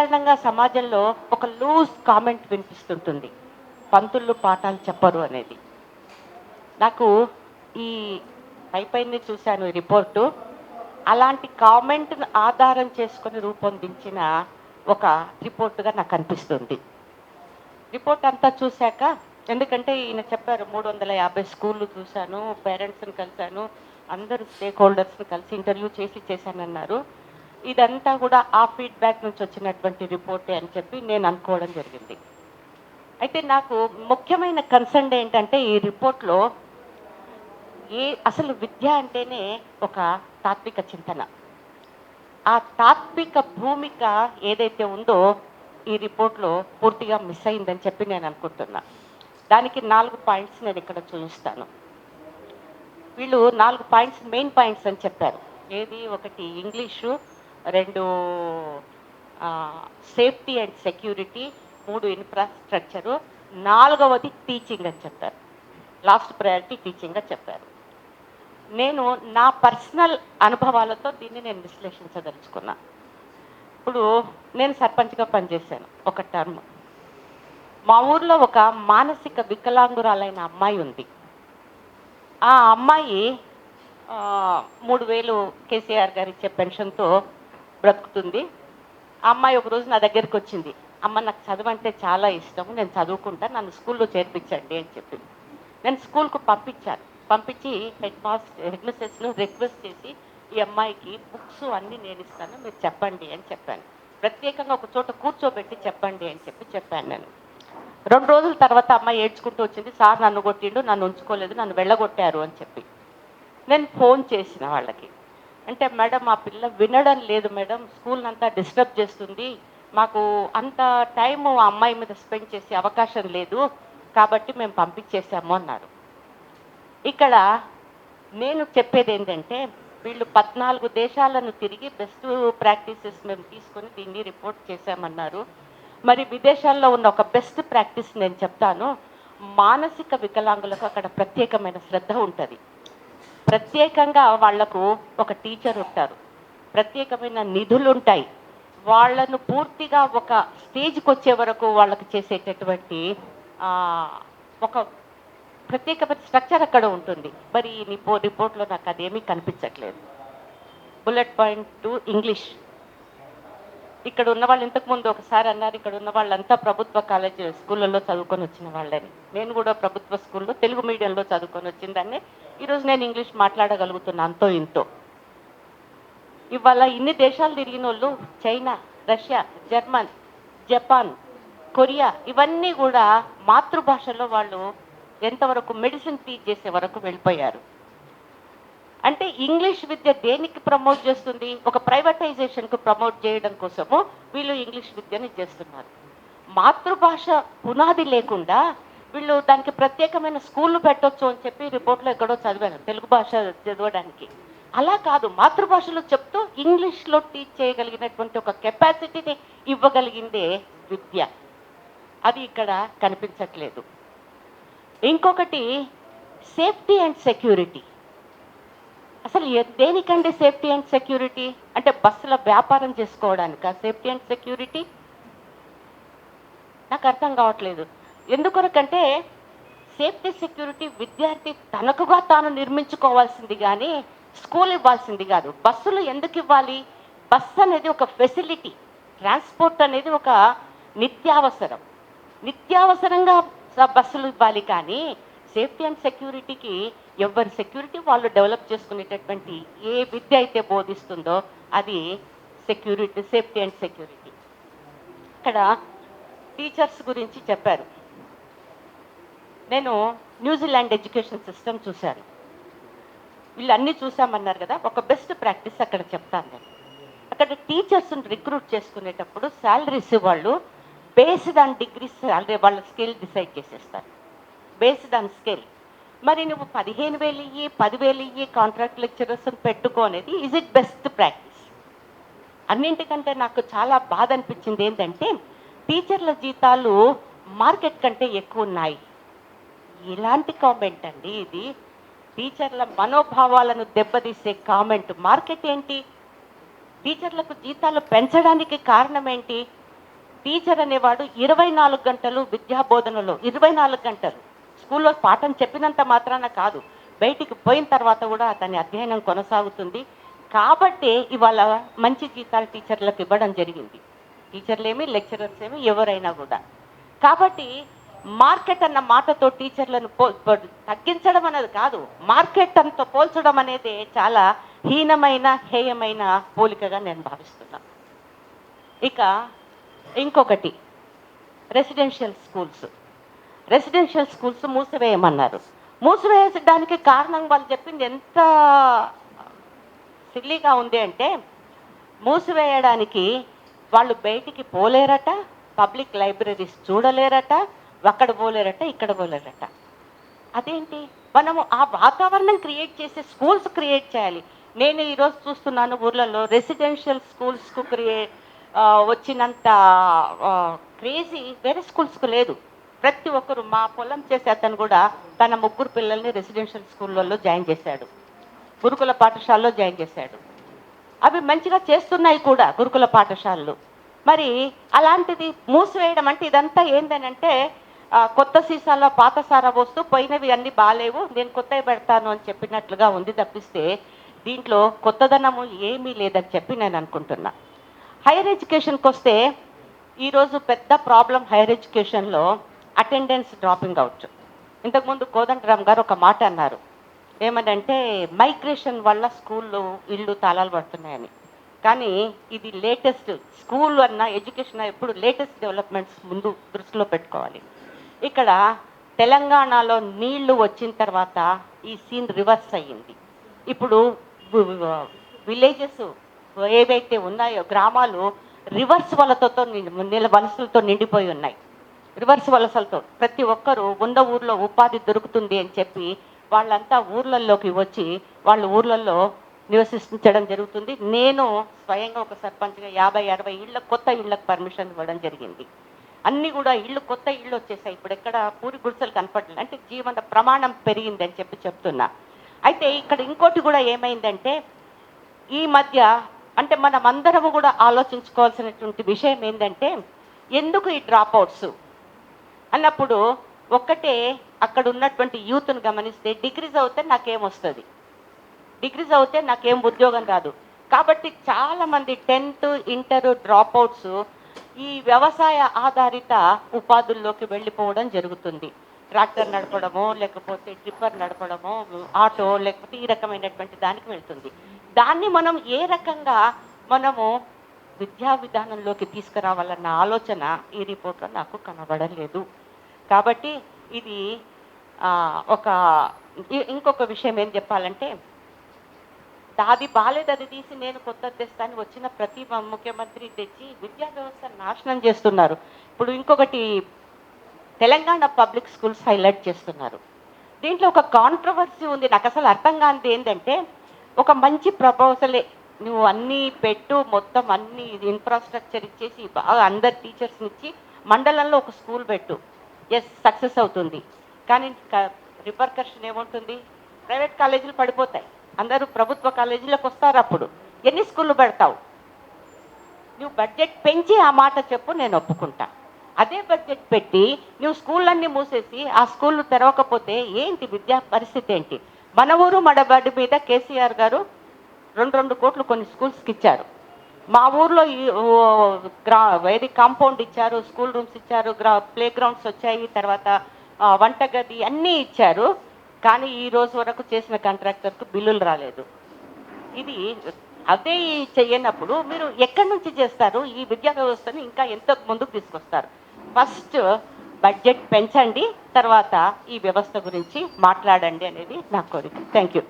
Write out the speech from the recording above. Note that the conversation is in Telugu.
సాధారణంగా సమాజంలో ఒక లూజ్ కామెంట్ వినిపిస్తుంటుంది, పంతులు పాఠాలు చెప్పరు అనేది. నాకు ఈ పైపైనే చూశాను ఈ రిపోర్టు. అలాంటి కామెంట్ను ఆధారం చేసుకొని రూపొందించిన ఒక రిపోర్టుగా నాకు అనిపిస్తుంది. రిపోర్ట్ అంతా చూశాక, ఎందుకంటే ఈయన చెప్పారు 350 స్కూళ్ళు చూశాను, పేరెంట్స్ని కలిశాను, అందరూ స్టేక్ హోల్డర్స్ని కలిసి ఇంటర్వ్యూ చేశానన్నారు. ఇదంతా కూడా ఆ ఫీడ్బ్యాక్ నుంచి వచ్చినటువంటి రిపోర్టే అని చెప్పి నేను అనుకోవడం జరిగింది. అయితే నాకు ముఖ్యమైన కన్సర్న్ ఏంటంటే ఈ రిపోర్ట్లో అసలు విద్య అంటేనే ఒక తాత్విక చింతన. ఆ తాత్విక భూమిక ఏదైతే ఉందో ఈ రిపోర్ట్లో పూర్తిగా మిస్ అయిందని చెప్పి నేను అనుకుంటున్నా. దానికి 4 పాయింట్స్ నేను ఇక్కడ చూపిస్తాను. వీళ్ళు 4 పాయింట్స్ మెయిన్ పాయింట్స్ అని చెప్పారు. ఏది? ఒకటి English, 2 safety and security, 3 infrastructure, 4వది టీచింగ్ అని చెప్పారు. లాస్ట్ ప్రయారిటీ టీచింగ్ అని చెప్పారు. నేను నా పర్సనల్ అనుభవాలతో దీన్ని నేను విశ్లేషించదలుచుకున్నా. ఇప్పుడు నేను సర్పంచ్గా పనిచేశాను ఒక టర్మ్. మా ఊర్లో ఒక మానసిక వికలాంగురాలైన అమ్మాయి ఉంది. ఆ అమ్మాయి 3000 కేసీఆర్ గారు ఇచ్చే పెన్షన్తో బ్రతుకుతుంది. ఆ అమ్మాయి ఒకరోజు నా దగ్గరికి వచ్చింది. అమ్మ, నాకు చదువు అంటే చాలా ఇష్టం, నేను చదువుకుంటా, నన్ను స్కూల్లో చేర్పించండి అని చెప్పి. నేను స్కూల్కు పంపించి హెడ్ మిస్సెస్ను రిక్వెస్ట్ చేసి ఈ అమ్మాయికి బుక్స్ అన్నీ నేను ఇస్తాను, మీరు చెప్పండి అని చెప్పాను. ప్రత్యేకంగా ఒక చోట కూర్చోబెట్టి చెప్పండి అని చెప్పాను నేను. 2 రోజుల తర్వాత అమ్మాయి ఏడ్చుకుంటూ వచ్చింది, సార్ నన్ను కొట్టిండు, నన్ను ఉంచుకోలేదు, నన్ను వెళ్ళగొట్టారు అని చెప్పి. నేను ఫోన్ చేసిన వాళ్ళకి. అంటే, మేడం ఆ పిల్ల వినడం లేదు మేడం, స్కూల్ అంతా డిస్టర్బ్ చేస్తుంది, మాకు అంత టైము ఆ అమ్మాయి మీద స్పెండ్ చేసే అవకాశం లేదు, కాబట్టి మేము పంపించేసాము అన్నారు. ఇక్కడ నేను చెప్పేది ఏంటంటే, వీళ్ళు 14 దేశాలను తిరిగి బెస్ట్ ప్రాక్టీసెస్ మేము తీసుకొని దీన్ని రిపోర్ట్ చేశామన్నారు. మరి విదేశాల్లో ఉన్న ఒక బెస్ట్ ప్రాక్టీస్ నేను చెప్తాను. మానసిక వికలాంగులకు అక్కడ ప్రత్యేకమైన శ్రద్ధ ఉంటుంది. ప్రత్యేకంగా వాళ్లకు ఒక టీచర్ ఉంటారు, ప్రత్యేకమైన నిధులు ఉంటాయి. వాళ్ళను పూర్తిగా ఒక స్టేజ్కి వచ్చే వరకు వాళ్ళకి చేసేటటువంటి ఒక ప్రత్యేకమైన స్ట్రక్చర్ అక్కడ ఉంటుంది. మరి ఈ రిపోర్ట్లో నాకు అదేమీ కనిపించట్లేదు. Bullet point 2 English. ఇక్కడ ఉన్న వాళ్ళు ఇంతకుముందు ఒకసారి అన్నారు, ఇక్కడ ఉన్న వాళ్ళంతా ప్రభుత్వ కాలేజీ స్కూళ్ళల్లో చదువుకొని వచ్చిన వాళ్ళని. నేను కూడా ప్రభుత్వ స్కూల్లో తెలుగు మీడియంలో చదువుకొని వచ్చిందాన్ని. ఈరోజు నేను ఇంగ్లీష్ మాట్లాడగలుగుతున్నా అంతో ఇంతో. ఇవాళ ఇన్ని దేశాలు తిరిగిన వాళ్ళు China, Russia, German, Japan, Korea, ఇవన్నీ కూడా మాతృభాషలో వాళ్ళు ఎంతవరకు మెడిసిన్ టీచ్ చేసే వరకు వెళ్ళిపోయారు. అంటే ఇంగ్లీష్ విద్య దేనికి ప్రమోట్ చేస్తుంది? ఒక ప్రైవేటైజేషన్కు ప్రమోట్ చేయడం కోసము వీళ్ళు ఇంగ్లీష్ విద్యని చేస్తున్నారు. మాతృభాష పునాది లేకుండా వీళ్ళు దానికి ప్రత్యేకమైన స్కూళ్ళు పెట్టొచ్చు అని చెప్పి రిపోర్ట్లో ఎక్కడో చదివాను, తెలుగు భాష చదవడానికి. అలా కాదు, మాతృభాషలో చెప్తూ ఇంగ్లీష్లో టీచ్ చేయగలిగినటువంటి ఒక కెపాసిటీని ఇవ్వగలిగిందే విద్య. అది ఇక్కడ కనిపించట్లేదు. ఇంకొకటి సేఫ్టీ అండ్ సెక్యూరిటీ. అసలు దేనికండి సేఫ్టీ అండ్ సెక్యూరిటీ? అంటే బస్సుల వ్యాపారం చేసుకోవడానికా సేఫ్టీ అండ్ సెక్యూరిటీ? నాకు అర్థం కావట్లేదు. ఎందుకొరకంటే సేఫ్టీ సెక్యూరిటీ విద్యార్థి తనకుగా తాను నిర్మించుకోవాల్సింది కానీ స్కూల్ ఇవ్వాల్సింది కాదు. బస్సులు ఎందుకు ఇవ్వాలి? బస్సు అనేది ఒక ఫెసిలిటీ, ట్రాన్స్పోర్ట్ అనేది ఒక నిత్యావసరంగా బస్సులు ఇవ్వాలి. కానీ సేఫ్టీ అండ్ సెక్యూరిటీకి ఎవరి సెక్యూరిటీ వాళ్ళు డెవలప్ చేసుకునేటటువంటి ఏ విద్య అయితే బోధిస్తుందో అది సెక్యూరిటీ, సేఫ్టీ అండ్ సెక్యూరిటీ. ఇక్కడ టీచర్స్ గురించి చెప్పారు. నేను న్యూజిలాండ్ ఎడ్యుకేషన్ సిస్టమ్ చూశాను. వీళ్ళు అన్నీ చూసామన్నారు కదా, ఒక బెస్ట్ ప్రాక్టీస్ అక్కడ చెప్తాను నేను. అక్కడ టీచర్స్ని రిక్రూట్ చేసుకునేటప్పుడు శాలరీస్ వాళ్ళు బేస్డ్ ఆన్ డిగ్రీస్ శాలరీ వాళ్ళ స్కేల్ డిసైడ్ చేసేస్తారు, బేస్డ్ ఆన్ స్కేల్. మరి నువ్వు 15,000 ఇయ్యి, 10,000 ఇయ్యి, కాంట్రాక్ట్ లెక్చరర్స్ని పెట్టుకోనేది ఈజ్ ఇట్ బెస్ట్ ప్రాక్టీస్? అన్నింటికంటే నాకు చాలా బాధ అనిపించింది ఏంటంటే టీచర్ల జీతాలు మార్కెట్ కంటే ఎక్కువ ఉన్నాయి. ఇలాంటి కామెంట్ అండి ఇది. టీచర్ల మనోభావాలను దెబ్బతీసే కామెంట్. మార్కెట్ ఏంటి? టీచర్లకు జీతాలు పెంచడానికి కారణం ఏంటి? టీచర్ అనేవాడు 24 గంటలు విద్యా బోధనలో 24 గంటలు స్కూల్లో పాఠం చెప్పినంత మాత్రాన కాదు, బయటికి పోయిన తర్వాత కూడా అతని అధ్యయనం కొనసాగుతుంది. కాబట్టి ఇవాళ మంచి జీతాలు టీచర్లకు ఇవ్వడం జరిగింది. టీచర్లేమి, లెక్చరర్స్ ఏమి, ఎవరైనా కూడా. కాబట్టి మార్కెట్ అన్న మాటతో టీచర్లను తగ్గించడం అనేది కాదు, మార్కెట్ అంతా పోల్చడం అనేది చాలా హీనమైన, హేయమైన పోలికగా నేను భావిస్తున్నాను. ఇక ఇంకొకటి, రెసిడెన్షియల్ స్కూల్స్ మూసివేయమన్నారు. మూసివేయడానికి కారణం వాళ్ళు చెప్పింది ఎంత సిల్లీగా ఉంది అంటే, మూసివేయడానికి వాళ్ళు బయటికి పోలేరట, పబ్లిక్ లైబ్రరీస్ చూడలేరట, అక్కడ పోలేరట, ఇక్కడ పోలేరట. అదేంటి? మనము ఆ వాతావరణం క్రియేట్ చేసే స్కూల్స్ క్రియేట్ చేయాలి. నేను ఈరోజు చూస్తున్నాను ఊర్లలో రెసిడెన్షియల్ స్కూల్స్కు వచ్చినంత క్రేజీ వేరే స్కూల్స్కు లేదు. ప్రతి ఒక్కరు, మా పొలం చేసే అతను కూడా తన 3 పిల్లల్ని రెసిడెన్షియల్ స్కూళ్ళల్లో జాయిన్ చేశాడు, గురుకుల పాఠశాలలో జాయిన్ చేశాడు. అవి మంచిగా చేస్తున్నాయి కూడా గురుకుల పాఠశాలలు. మరి అలాంటిది మూసివేయడం అంటే ఇదంతా ఏంటనంటే, కొత్త సీసాలో పాత సారా పోస్తూ పోయినవి అన్నీ బాగాలేవు, నేను కొత్తవి పెడతాను అని చెప్పినట్లుగా ఉంది తప్పిస్తే దీంట్లో కొత్తదనము ఏమీ లేదని చెప్పి నేను అనుకుంటున్నా. హైయర్ ఎడ్యుకేషన్కి వస్తే ఈరోజు పెద్ద ప్రాబ్లం హైయర్ ఎడ్యుకేషన్లో అటెండెన్స్ డ్రాపింగ్ అవుట్. ఇంతకుముందు కోదండరామ్ గారు ఒక మాట అన్నారు, ఏమనంటే మైగ్రేషన్ వల్ల స్కూళ్ళు ఇళ్ళు తాళాలు పడుతున్నాయని. కానీ ఇది లేటెస్ట్, స్కూల్ అన్న ఎడ్యుకేషన్ ఎప్పుడు లేటెస్ట్ డెవలప్మెంట్స్ ముందు దృష్టిలో పెట్టుకోవాలి. ఇక్కడ తెలంగాణలో నీళ్లు వచ్చిన తర్వాత ఈ సీన్ రివర్స్ అయ్యింది. ఇప్పుడు విలేజెస్ ఏవైతే ఉన్నాయో, గ్రామాలు రివర్స్ వలసలతో నిండిపోయి ఉన్నాయి. రివర్స్ వలసలతో ప్రతి ఒక్కరూ ఉన్న ఊర్లో ఉపాధి దొరుకుతుంది అని చెప్పి వాళ్ళంతా ఊర్లలోకి వచ్చి వాళ్ళు ఊర్లలో నివసించడం జరుగుతుంది. నేను స్వయంగా ఒక సర్పంచ్గా 50-60 ఇళ్ళ కొత్త ఇళ్ళకు పర్మిషన్ ఇవ్వడం జరిగింది. అన్నీ కూడా కొత్త ఇళ్ళు వచ్చేసాయి. ఇప్పుడు ఎక్కడ పూరి గుడిసెలు కనపడలేదు. అంటే జీవన ప్రమాణం పెరిగింది అని చెప్తున్నా. అయితే ఇక్కడ ఇంకోటి కూడా ఏమైందంటే, ఈ మధ్య అంటే మనం అందరము కూడా ఆలోచించుకోవాల్సినటువంటి విషయం ఏంటంటే, ఎందుకు ఈ డ్రాప్అవుట్స్ అన్నప్పుడు ఒక్కటే, అక్కడ ఉన్నటువంటి యూత్ను గమనిస్తే డిగ్రీస్ అవుతే నాకేమొస్తుంది, డిగ్రీస్ అవుతే నాకేం ఉద్యోగం రాదు. కాబట్టి చాలామంది 10th, ఇంటర్ డ్రాప్అవుట్స్ ఈ వ్యవసాయ ఆధారిత ఉపాధుల్లోకి వెళ్ళిపోవడం జరుగుతుంది. ట్రాక్టర్ నడపడమో, లేకపోతే టిప్పర్ నడపడమో, ఆటో, లేకపోతే ఈ రకమైనటువంటి దానికి వెళ్తుంది. దాన్ని మనం ఏ రకంగా మనము విద్యా విధానంలోకి తీసుకురావాలన్న ఆలోచన ఈ రిపోర్ట్లో నాకు కనబడలేదు. కాబట్టి ఇది ఇంకొక విషయం ఏం చెప్పాలంటే, అది బాలేదు, అది తీసి నేను కొత్తది తెస్తాను వచ్చిన ప్రతి ముఖ్యమంత్రి తెచ్చి విద్యా వ్యవస్థ నాశనం చేస్తున్నారు. ఇప్పుడు ఇంకొకటి, తెలంగాణ పబ్లిక్ స్కూల్స్ హైలైట్ చేస్తున్నారు. దీంట్లో ఒక కాంట్రవర్సీ ఉంది. నాకు అసలు అర్థం కానిది ఏంటంటే, ఒక మంచి ప్రపోజలే, నువ్వు అన్నీ పెట్టు, మొత్తం అన్ని ఇన్ఫ్రాస్ట్రక్చర్ ఇచ్చేసి బాగా అందరు టీచర్స్ని ఇచ్చి మండలంలో ఒక స్కూల్ పెట్టు, ఎస్ సక్సెస్ అవుతుంది. కానీ రిపర్కషన్ ఏముంటుంది? ప్రైవేట్ కాలేజీలు పడిపోతాయి, అందరూ ప్రభుత్వ కాలేజీలకు వస్తారు. అప్పుడు ఎన్ని స్కూళ్ళు పెడతావు? నువ్వు బడ్జెట్ పెంచి ఆ మాట చెప్పు, నేను ఒప్పుకుంటా. అదే బడ్జెట్ పెట్టి నువ్వు స్కూళ్ళన్నీ మూసేసి ఆ స్కూళ్ళు తెరవకపోతే ఏంటి విద్యా పరిస్థితి ఏంటి? మన ఊరు మడబడి మీద కేసీఆర్ గారు 2 కోట్లు కొన్ని స్కూల్స్కి ఇచ్చారు. మా ఊర్లో వేరే కాంపౌండ్ ఇచ్చారు, స్కూల్ రూమ్స్ ఇచ్చారు, ప్లే గ్రౌండ్స్ వచ్చాయి, తర్వాత వంటగది అన్నీ ఇచ్చారు. కానీ ఈ రోజు వరకు చేసిన కాంట్రాక్టర్కు బిల్లులు రాలేదు. ఇది అదే చెయ్యనప్పుడు మీరు ఎక్కడి నుంచి చేస్తారు? ఈ విద్యా వ్యవస్థను ఇంకా ఎంత ముందుకు తీసుకొస్తారు? ఫస్ట్ బడ్జెట్ పెంచండి, తర్వాత ఈ వ్యవస్థ గురించి మాట్లాడండి అనేది నా కోరిక. Thank you.